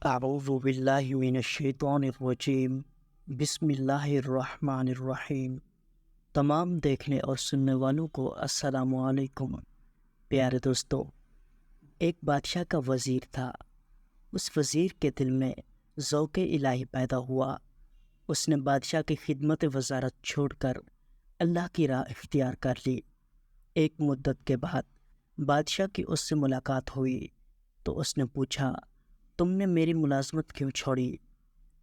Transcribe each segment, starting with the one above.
اعوذ باللہ من الشیطان الرجیم بسم اللہ الرحمن الرحیم۔ تمام دیکھنے اور سننے والوں کو السلام علیکم۔ پیارے دوستو، ایک بادشاہ کا وزیر تھا۔ اس وزیر کے دل میں ذوق الہی پیدا ہوا۔ اس نے بادشاہ کی خدمت وزارت چھوڑ کر اللہ کی راہ اختیار کر لی۔ ایک مدت کے بعد بادشاہ کی اس سے ملاقات ہوئی تو اس نے پوچھا، تم نے میری ملازمت کیوں چھوڑی؟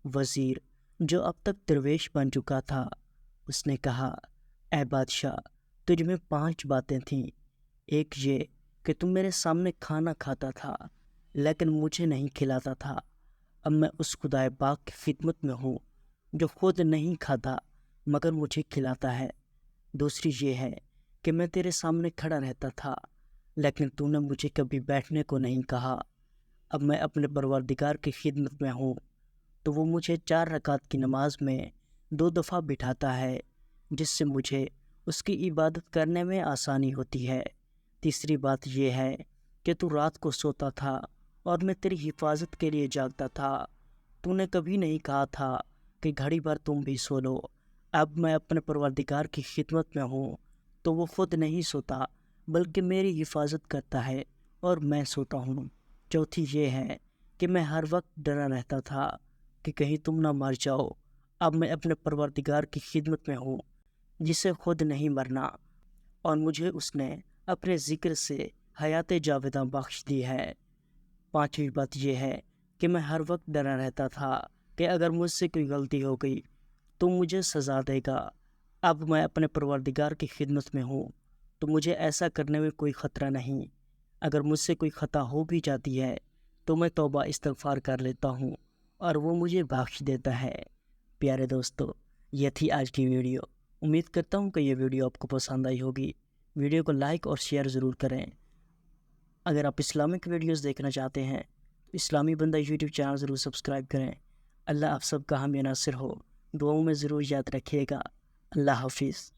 وزیر، جو اب تک درویش بن چکا تھا، اس نے کہا، اے بادشاہ، تجھ میں 5 باتیں تھیں۔ ایک یہ کہ تم میرے سامنے کھانا کھاتا تھا لیکن مجھے نہیں کھلاتا تھا۔ اب میں اس خدائے پاک کی خدمت میں ہوں جو خود نہیں کھاتا مگر مجھے کھلاتا ہے۔ دوسری یہ ہے کہ میں تیرے سامنے کھڑا رہتا تھا لیکن تو نے مجھے کبھی بیٹھنے کو نہیں کہا۔ اب میں اپنے پروردگار کی خدمت میں ہوں تو وہ مجھے 4 رکعت کی نماز میں 2 دفعہ بٹھاتا ہے، جس سے مجھے اس کی عبادت کرنے میں آسانی ہوتی ہے۔ تیسری بات یہ ہے کہ تو رات کو سوتا تھا اور میں تیری حفاظت کے لیے جاگتا تھا۔ تو نے کبھی نہیں کہا تھا کہ گھڑی بھر تم بھی سو لو۔ اب میں اپنے پروردگار کی خدمت میں ہوں تو وہ خود نہیں سوتا بلکہ میری حفاظت کرتا ہے اور میں سوتا ہوں۔ چوتھی یہ ہے کہ میں ہر وقت ڈرا رہتا تھا کہ کہیں تم نہ مر جاؤ۔ اب میں اپنے پروردگار کی خدمت میں ہوں جسے خود نہیں مرنا، اور مجھے اس نے اپنے ذکر سے حیات جاویداں بخش دی ہے۔ پانچویں بات یہ ہے کہ میں ہر وقت ڈرا رہتا تھا کہ اگر مجھ سے کوئی غلطی ہو گئی تو مجھے سزا دے گا۔ اب میں اپنے پروردگار کی خدمت میں ہوں تو مجھے ایسا کرنے میں کوئی خطرہ نہیں۔ اگر مجھ سے کوئی خطا ہو بھی جاتی ہے تو میں توبہ استغفار کر لیتا ہوں اور وہ مجھے بخش دیتا ہے۔ پیارے دوستو، یہ تھی آج کی ویڈیو۔ امید کرتا ہوں کہ یہ ویڈیو آپ کو پسند آئی ہوگی۔ ویڈیو کو لائک اور شیئر ضرور کریں۔ اگر آپ اسلامک ویڈیوز دیکھنا چاہتے ہیں تو اسلامی بندہ یوٹیوب چینل ضرور سبسکرائب کریں۔ اللہ آپ سب کا حامی ناصر ہو۔ دعاؤں میں ضرور یاد رکھیے گا۔ اللہ حافظ۔